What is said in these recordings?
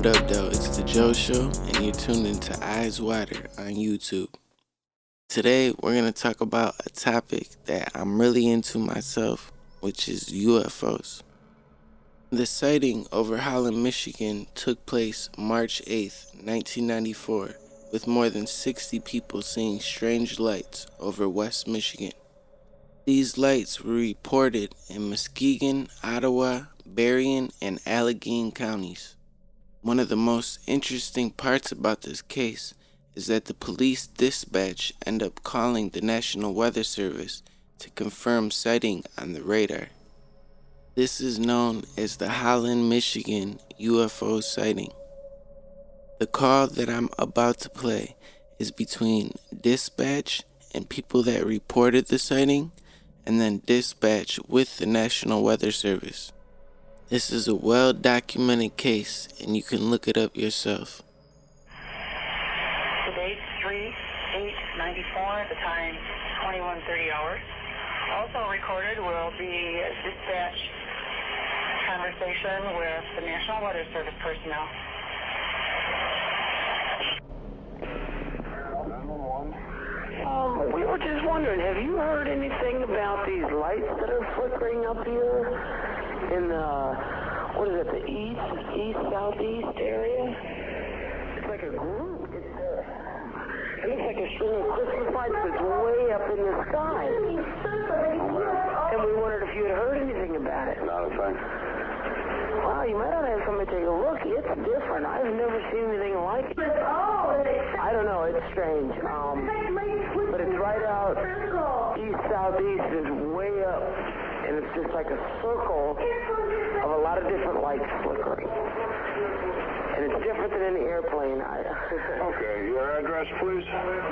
What up, though? It's the Joe Show, and you're tuned into Eyes Wider on YouTube. Today, we're going to talk about a topic that I'm really into myself, which is UFOs. The sighting over Holland, Michigan took place March 8th, 1994, with more than 60 people seeing strange lights over West Michigan. These lights were reported in Muskegon, Ottawa, Berrien, and Allegheny counties. One of the most interesting parts about this case is that the police dispatch ended up calling the National Weather Service to confirm sighting on the radar. This is known as the Holland Michigan Ufo Sighting. The call that I'm about to play is between dispatch and people that reported the sighting, and then dispatch with the National Weather Service. This is a well-documented case, and you can look it up yourself. Today's 3/8/94, the time 21:30 hours. Also recorded will be a dispatch conversation with the National Weather Service personnel. We were just wondering, have you heard anything about these lights that are flickering up here in the, what is it, the southeast area? It's like a group. It looks like a string of Christmas lights that's way up in the sky. And we wondered if you had heard anything about it. Not a thing. Wow, you might not have somebody take a look. It's different. I've never seen anything like it. I don't know. It's strange. But it's right out east-southeast. It's way up. And it's just like a circle of a lot of different lights flickering. And it's different than any airplane. Okay, your address, please?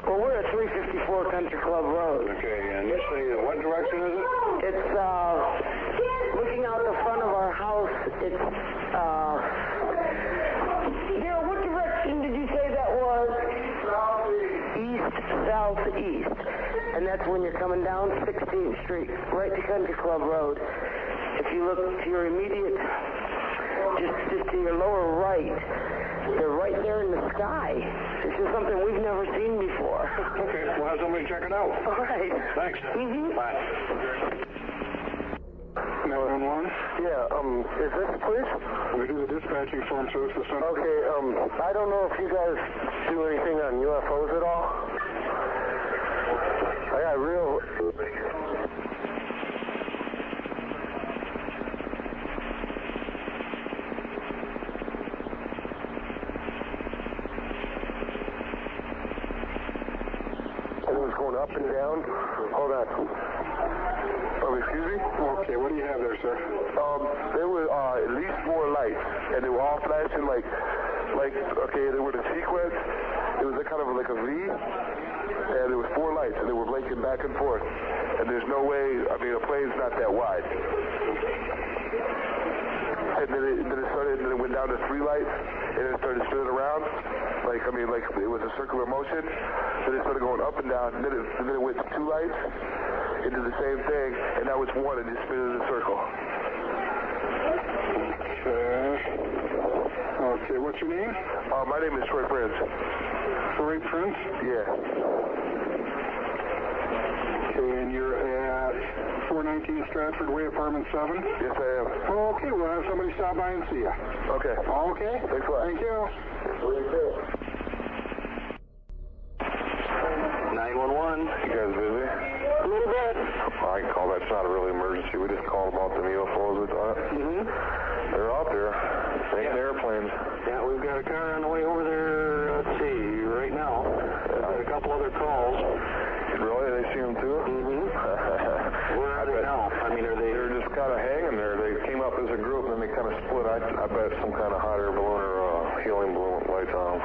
Well, we're at 354 Country Club Road. Okay, and you say what direction is it? It's, looking out the front of our house. It's, Daryl, what direction did you say that was? East-southeast. And that's when you're coming down 16th Street, right to Country Club Road. If you look to your immediate, just to your lower right, they're right there in the sky. It's just something we've never seen before. Okay, we'll have somebody check it out. All right. Thanks. Mm-hmm. Bye. 911? Yeah, is this the police? We do the dispatching for them, so it's the center. Okay, I don't know if you guys do anything on UFOs at all. I got real... It was going up and down. Hold on. Excuse me? Okay, what do you have there, sir? There were at least 4 lights, and they were all flashing like, okay, they were the sequence. It was a kind of like a V, and there was 4 lights, and they were blinking back and forth. And there's no way, I mean, a plane's not that wide. And then it went down to 3 lights, and it started spinning around. Like it was a circular motion. Then it started going up and down, and then it went to 2 lights. It did the same thing, and now it's 1 and just spinning in a circle. Okay, what's your name? My name is Troy Prince. Troy Prince? Yeah. Okay, and you're at 419 Stratford Way, Apartment 7? Yes, I am. Okay, we'll have somebody stop by and see you. Okay. Okay? Thanks a lot. Thank you. 911. You guys busy? A little bit. I can call that. It's not a really emergency. We just called about the UFOs we thought. Mm-hmm. They're out there. They ain't airplanes. Yeah, we've got a car on the way over there, let's see, right now. We've got a couple other calls. Really? They see them too? Mm-hmm. Where are they now? I mean, are they... They're just kind of hanging there. They came up as a group and then they kind of split. I bet some kind of hot air balloon or helium balloon with lights on them.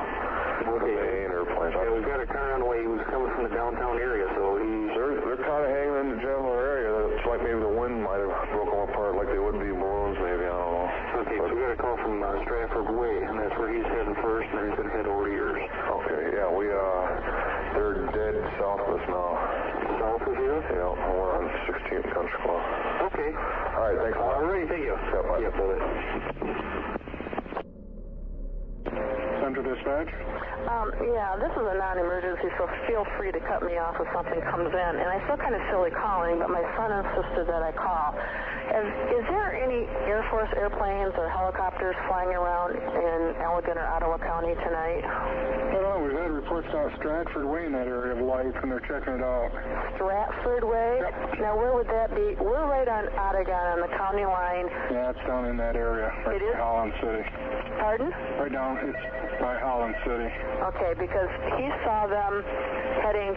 Okay. They ain't airplanes. Yeah, we've got a car on the way. He was coming from the downtown area, so he's... They're kind of hanging in the general area. It's like maybe the wind might have broken them apart like they would be balloons maybe. I don't know. Okay, so we got a call from Stratford Way, and that's where he's heading first, and then he's going to head over to yours. Okay, yeah, they're dead south of us now. South of you? Yeah, we're on 16th Country Club. Okay. All right, thanks a lot. All right, thank you. Yeah, bye. Yeah, bye. dispatch? Yeah, this is a non-emergency, so feel free to cut me off if something comes in. And I feel kind of silly calling, but my son insisted that I call. Is there any Air Force airplanes or helicopters flying around in Allegan or Ottawa County tonight? Well, we've had reports out Stratford Way in that area of lights, and they're checking it out. Stratford Way? Yep. Now, where would that be? We're right on Ottawa on the county line. Yeah, it's down in that area, right by Holland City. Pardon? Right down, it's by Holland City. Okay, because he saw them heading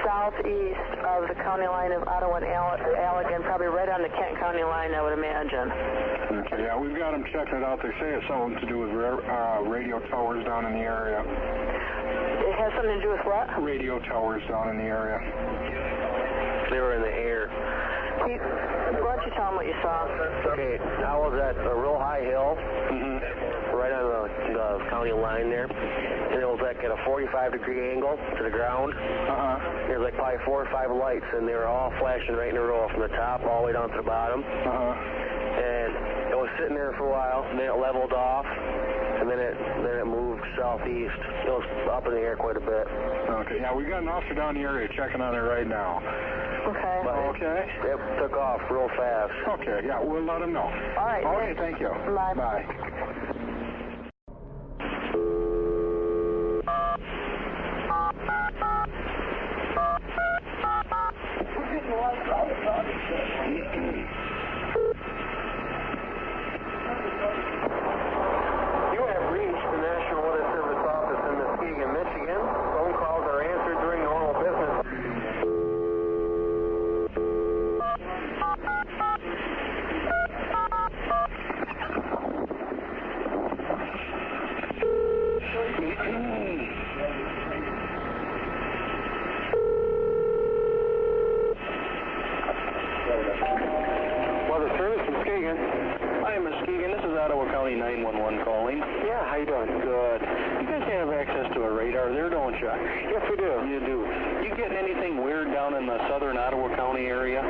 southeast of the county line of Ottawa and Allegan, probably right on the Kent County line, I would imagine. Okay, yeah, we've got them checking it out. They say it's something to do with radio towers down in the area. It has something to do with what? Radio towers down in the area. They were in the air. Pete, why don't you tell him what you saw? Okay, I was at a real high hill, right on the county line there, and it was like at a 45-degree angle to the ground. There was like probably 4 or 5 lights, and they were all flashing right in a row from the top all the way down to the bottom. And it was sitting there for a while, and then it leveled off, and then it moved southeast. It was up in the air quite a bit. Okay, yeah, we got an officer down the area checking on it right now. Okay. Okay. It took off real fast. Okay, yeah, we'll let him know. All right. Okay, thank you. Bye. Bye. You have reached the National Weather Service office in Muskegon, Michigan. Phone calls are answered during normal business. Weather Service, Muskegon. Hi, Muskegon. This is Ottawa County 911 calling. Yeah, how you doing? Good. You guys have access to a radar there, don't you? Yes, we do. You do. You getting anything weird down in the southern Ottawa County area?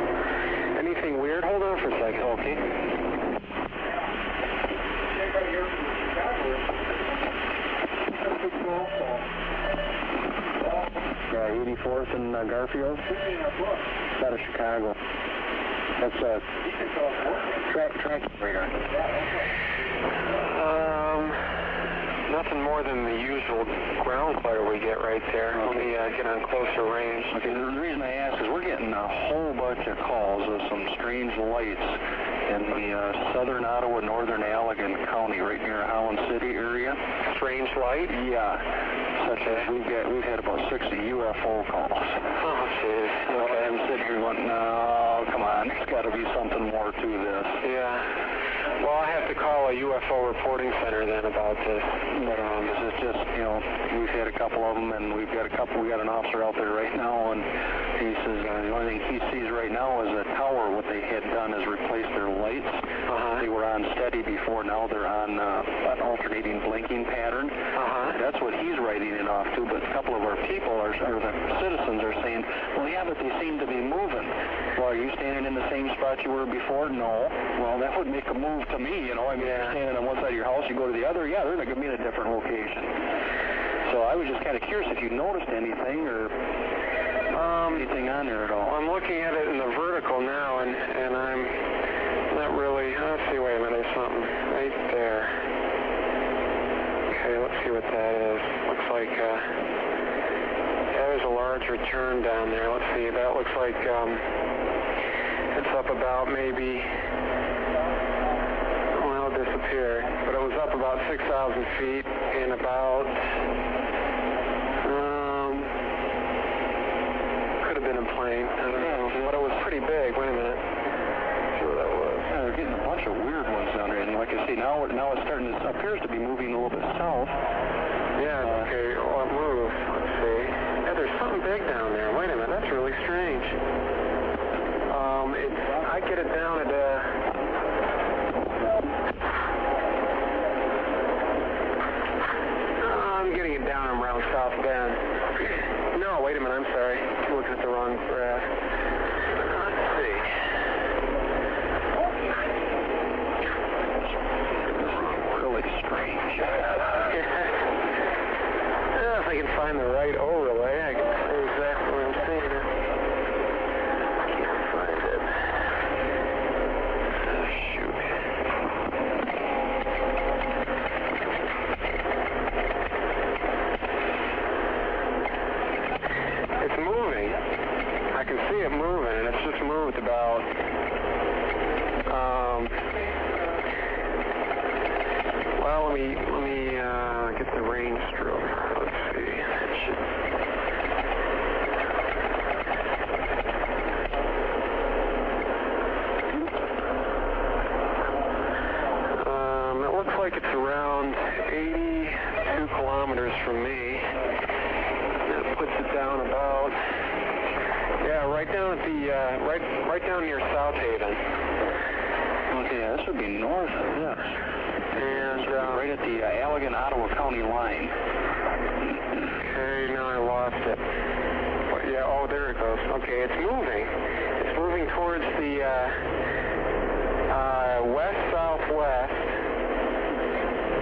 Anything weird? Hold on for a second. Okay. Yeah, 84th and Garfield. It's out of Chicago. That's a tracking radar. Nothing more than the usual ground clutter we get right there. Let me get on closer range. Okay, the reason I ask is we're getting a whole bunch of calls of some strange lights in the southern Ottawa, northern Allegan County, right near Holland City area. Strange light? Yeah. Such as we've had about 60 UFO calls. Oh, jeez. Okay. I'm sitting here going, no, come on, there's got to be something more to this. Yeah. Well, I have to call a UFO reporting center then about this. But this is just, we've had a couple of them, and we got an officer out there right now, and he says the only thing he sees right now is a tower. What they had done is replace their lights. They were on steady before, now they're on an alternating blinking pattern. That's what he's writing it off to, but a couple of our people, or the citizens, are saying, well, yeah, but they seem to be moving. Well, are you standing in the same spot you were before? No. Well, that would make a move to me, I mean, you're standing on one side of your house, you go to the other, yeah, they're going to be in a different location. So I was just kind of curious if you noticed anything or anything on there at all. I'm looking at it in the vertical now, and I'm not really, let's see, wait a minute, there's something right there. Okay, let's see what that is. Looks like, there's a large return down there. Let's see, that looks like, it's up about maybe, disappeared, but it was up about 6,000 feet in about, could have been a plane, I don't know, but it was pretty big. Wait a minute, let's see what that was. Yeah, they're getting a bunch of weird ones down there, and like I say, now it's starting to, appears to be moving a little bit south. Yeah, okay, well, it moved, let's see. Yeah, there's something big down there. Wait a minute, that's really strange. I get it down at, I'm getting it down around South Bend. No, wait a minute, I'm sorry. I'm looking at the wrong graph. Let's see. Really strange. I can see it moving, and it's just moved about, well, let me get the range stroke. Let's see. It should... It looks like it's around 82 kilometers from me. That puts it down about, yeah, right down at the, right down near South Haven. Okay, this would be north of this. And right at the Allegan-Ottawa County line. Okay, now I lost it. But yeah, oh, there it goes. Okay, it's moving. It's moving towards the west-southwest.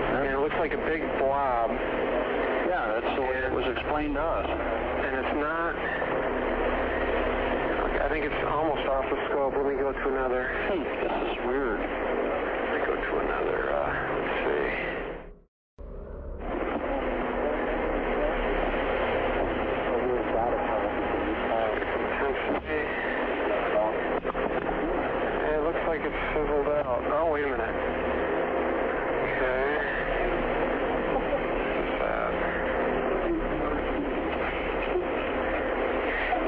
And it looks like a big blob. Yeah, that's the way it was explained to us. And it's not... I think it's almost off the scope. Let me go to another... this is weird. Let me go to another, let's see. It looks like it's fizzled out. Oh, wait a minute. Okay.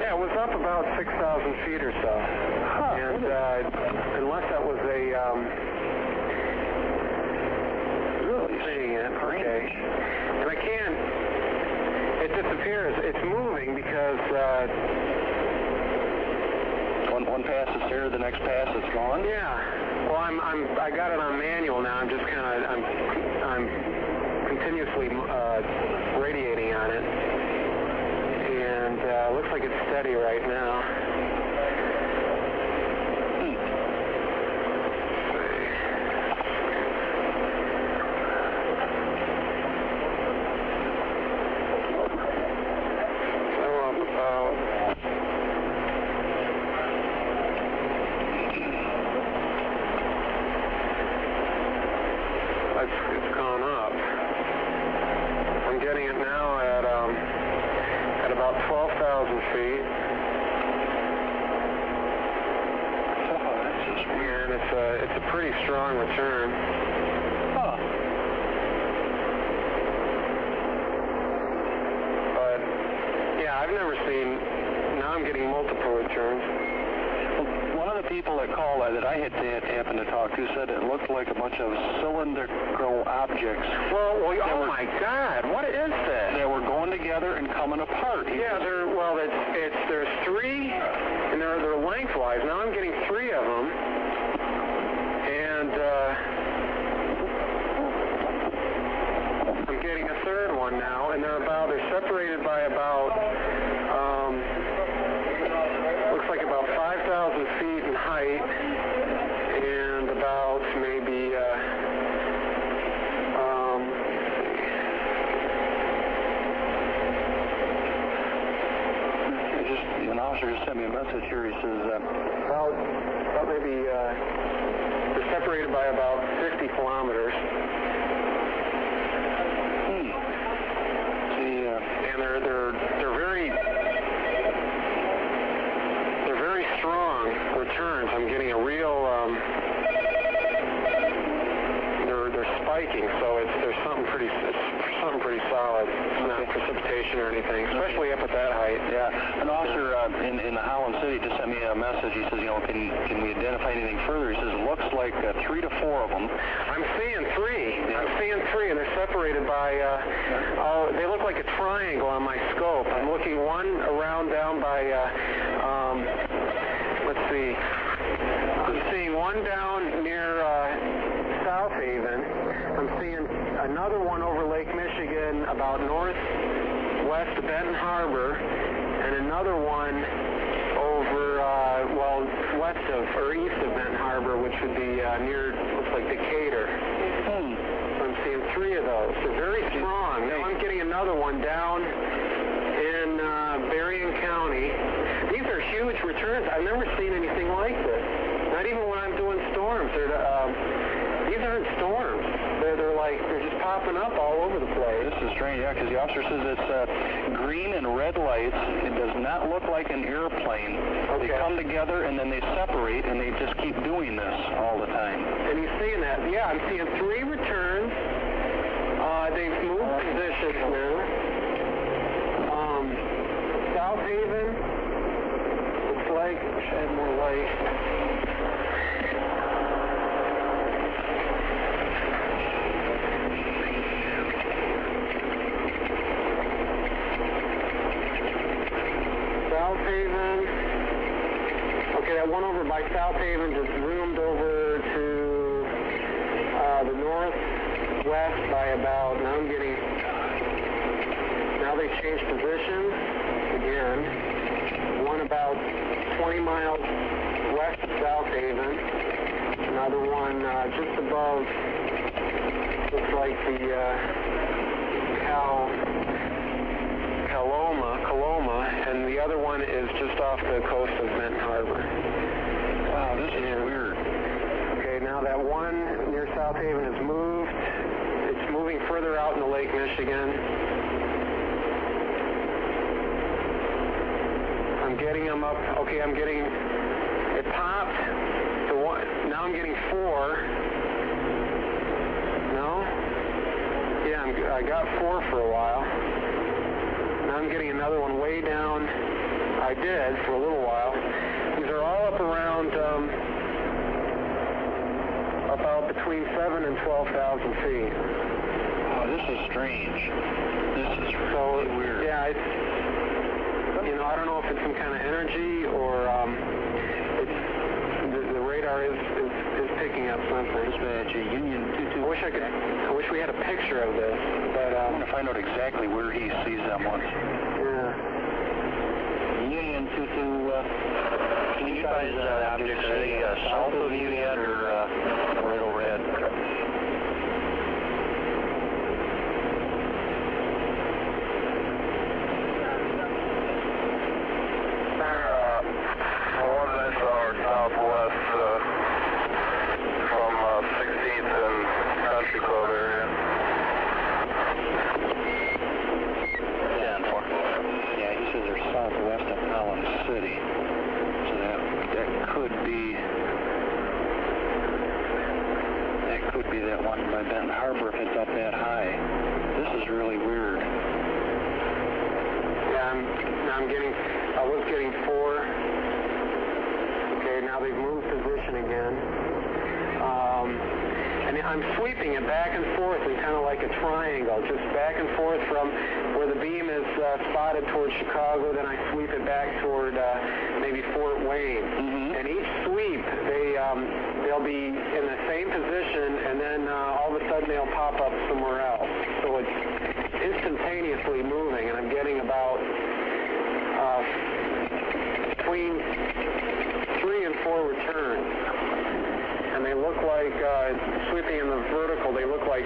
Yeah, it was up about 6,000 feet or so. And unless that was a really seeing it, okay. And I can't. It disappears. It's moving because one pass is here, the next pass is gone. Yeah. Well, I got it on manual now. I'm just kind of I'm continuously radiating on it, and looks like it's steady right now. It's gone up. I'm getting it now at about 12,000 feet. And it's a pretty strong return. Huh. But yeah, I've never seen. Now I'm getting multiple returns. One of the people that called that I had happened to talk to said it looked like a bunch of cylindrical objects. Well, oh my God, what is that? They were going together and coming apart. Yeah, there's three, and they're lengthwise. Now I'm getting three of them, and I'm getting a third one now, and they're separated by about. Looks like about 5,000 feet in height, and about maybe, an officer just sent me a message here. He says, about maybe, they're separated by about 50 kilometers. See, and they're very strong returns. I'm getting a real, they're spiking, so there's something pretty solid. It's not precipitation or anything, especially up at that height. Yeah, an officer in the Holland City just sent me a message. He says, can we identify anything further? He says it looks like 3 to 4 of them. I'm seeing three. Yeah. I'm seeing three, and they're separated by, they look like a triangle on my scope. I'm looking one around down by, let's see. I'm seeing one down near South Haven. I'm seeing another one over Lake Michigan about northwest of Benton Harbor, and another one over, west of, or east of Benton Harbor, which would be near, looks like Decatur. So I'm seeing three of those. They're very strong. Now I'm getting another one down in Berrien County. These are huge returns. I've never seen anything like this. Not even when I'm doing storms. These aren't storms. They're just popping up all over the place. This is strange, yeah, because the officer says it's green and red lights. It does not look like an airplane. Okay. They come together and then they separate and they just keep doing this all the time. And he's seeing that? Yeah, I'm seeing 3 returns. They've moved positions now. South Haven looks like shed more light. South Haven. Okay, that one over by South Haven just zoomed over to the northwest by about, now they changed positions again. One about 20 miles west of South Haven. Another one just above, looks like the Coloma, and the other one is just off the coast of Benton Harbor. Wow, this is weird. Okay, now that one near South Haven has moved. It's moving further out into Lake Michigan. I'm getting them up. Okay, it popped. Now I'm getting 4. No? Yeah, I got 4 for a while. Now I'm getting another one way down. I did for a little while. These are all up around about between 7,000 and 12,000 feet. Oh, this is strange. This is really weird. Yeah, I don't know if it's some kind of energy or the radar is picking up something. Dispatch Union 22. I wish we had a picture of this, but I want to find out exactly where he sees them once. Yeah. Union 22. Can you guys objects are they south of you yet or right overhead? Southwest from 16th and Country Club area. 10-4. Yeah, he says they're southwest of Holland City. So that could be that one by Benton Harbor if it's up that high. This is really weird. Yeah, I was getting 4. Now they've moved position again. And I'm sweeping it back and forth in kind of like a triangle, just back and forth from where the beam is spotted towards Chicago, then I sweep it back toward maybe Fort Wayne. Mm-hmm. And each sweep, they'll be in the same position, and then all of a sudden they'll pop up somewhere else. So it's instantaneously moving, and I'm getting about between 3 and 4 returns, and they look like sweeping in the vertical. They look like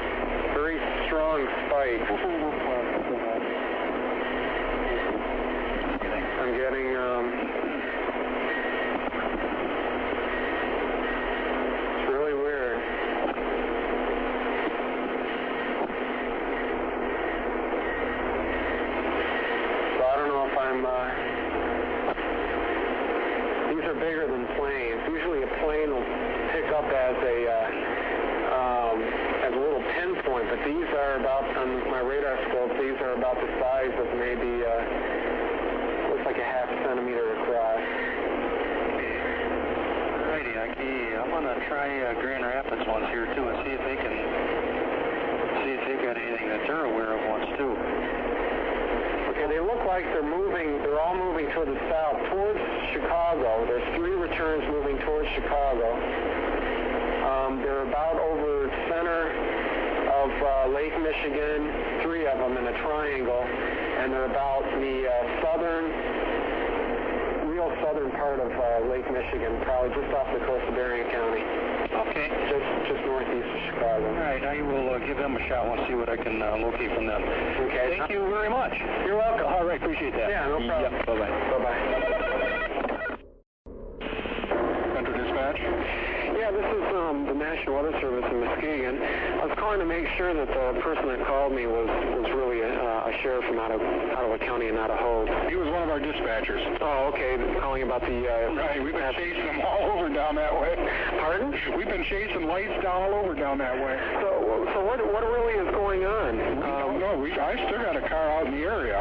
very strong spikes. I'm getting it's really weird. So I don't know if these are bigger than planes. Usually a plane will pick up as a little pinpoint, but these are about, on my radar scope, these are about the size of maybe, looks like a half centimeter across. Righty, I'm going to try Grand Rapids once here too and see if they've got anything that they're aware of once too. Okay, they look like they're all moving toward the south, towards Chicago. There's 3 returns moving towards Chicago. They're about over center of Lake Michigan, 3 of them in a triangle, and they're about the real southern part of Lake Michigan, probably just off the coast of Berrien County. Okay. Just northeast of Chicago. All right, I will give them a shot and see what I can locate from them. Okay. Thank you very much. You're welcome. All right, appreciate that. Yeah, no problem. Yep, bye-bye. Bye-bye. Central Dispatch? Yeah, this is from the National Weather Service in Muskegon. I was calling to make sure that the person that called me was really a sheriff from out of a county and not a host. He was one of our dispatchers. Oh, okay. Calling about the... Right, we've been chasing them all over down that way. Pardon? We've been chasing lights down all over down that way. So what really is going on? We don't know. I still got a car out in the area.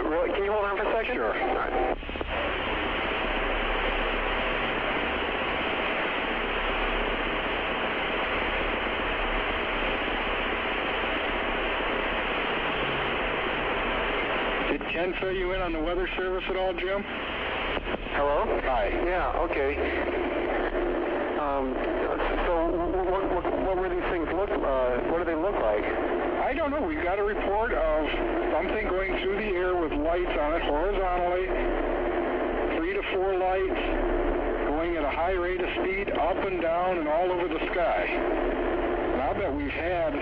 Really? Can you hold on for a second? Sure. All right. Did Ken fill you in on the weather service at all, Jim? Hello? Hi. Yeah, okay. So what were these things what do they look like? I don't know. We got a report of something going through the air with lights on it horizontally, 3 to 4 lights, going at a high rate of speed up and down and all over the sky. And I'll bet we've had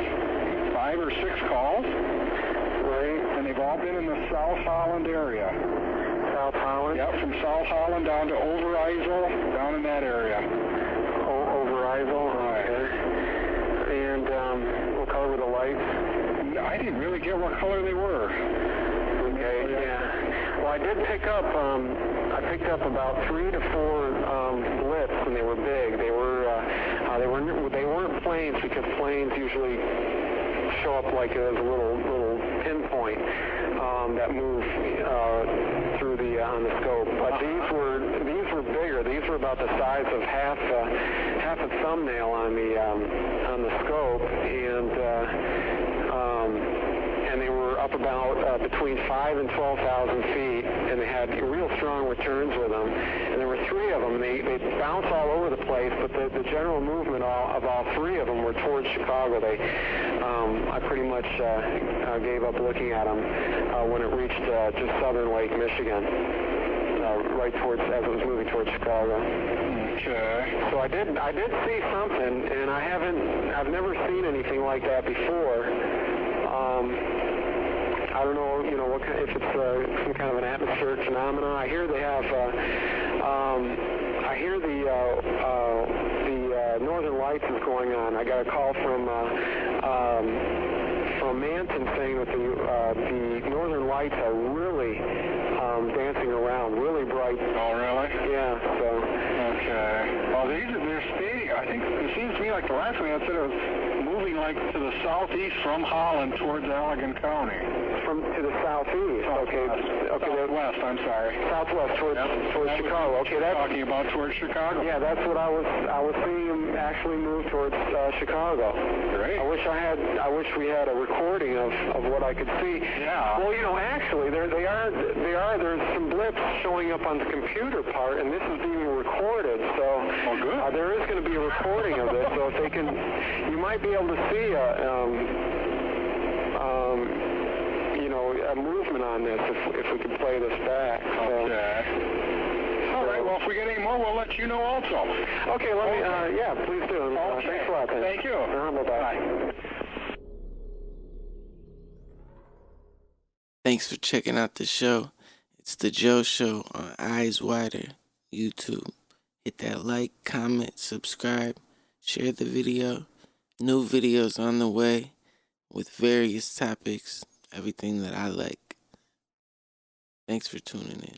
5 or 6 calls. Right. And they've all been in the South Holland area. South Holland? Yep, from South Holland down to Overijssel, down in that area. Overijssel? Right. Okay. And what color were the lights? I didn't really get what color they were. Okay, yeah. Well, I did pick up, about 3 to 4 blips, and they were big. They weren't planes, because planes usually show up like as a little pinpoint that move through on the scope. But these were bigger. These were about the size of half a thumbnail on the scope, and they were up about between 5,000 and 12,000 feet, and they had real strong returns with them. And there were 3 of them. They bounce all over the place, but the general movement of all 3 of them were towards Chicago. I pretty much gave up looking at them when it reached just southern Lake Michigan, right towards, as it was moving towards Chicago. Okay. So I did see something, and I've never seen anything like that before. I don't know, if it's some kind of an atmospheric phenomenon. I hear they have, the Northern Lights is going on. I got a call from Manton saying that the Northern Lights are really dancing around, really bright. Oh, really? Yeah, so. Okay. Well, they're stating, I think it seems to me like the last one I said it was moving like to the southeast from Holland towards Allegan County. To the southeast. Okay. Southwest, I'm sorry. Southwest towards Chicago. Okay, that's talking about towards Chicago. Yeah, that's what I was seeing them actually move towards Chicago. Great. I wish we had a recording of what I could see. Yeah. Well, actually there's some blips showing up on the computer part, and this is being recorded. So good. There is going to be a recording of this. So if they can, you might be able to see a movement on this if we could play this back. So. Okay. All right. Well, if we get any more, we'll let you know also. Okay. Let me. Yeah, please do. Okay. Thanks a lot. Then. Thank you. Bye-bye. Thanks for checking out the show. It's the Joe Show on Eyes Wider YouTube. Hit that like, comment, subscribe, share the video. New videos on the way with various topics, everything that I like. Thanks for tuning in.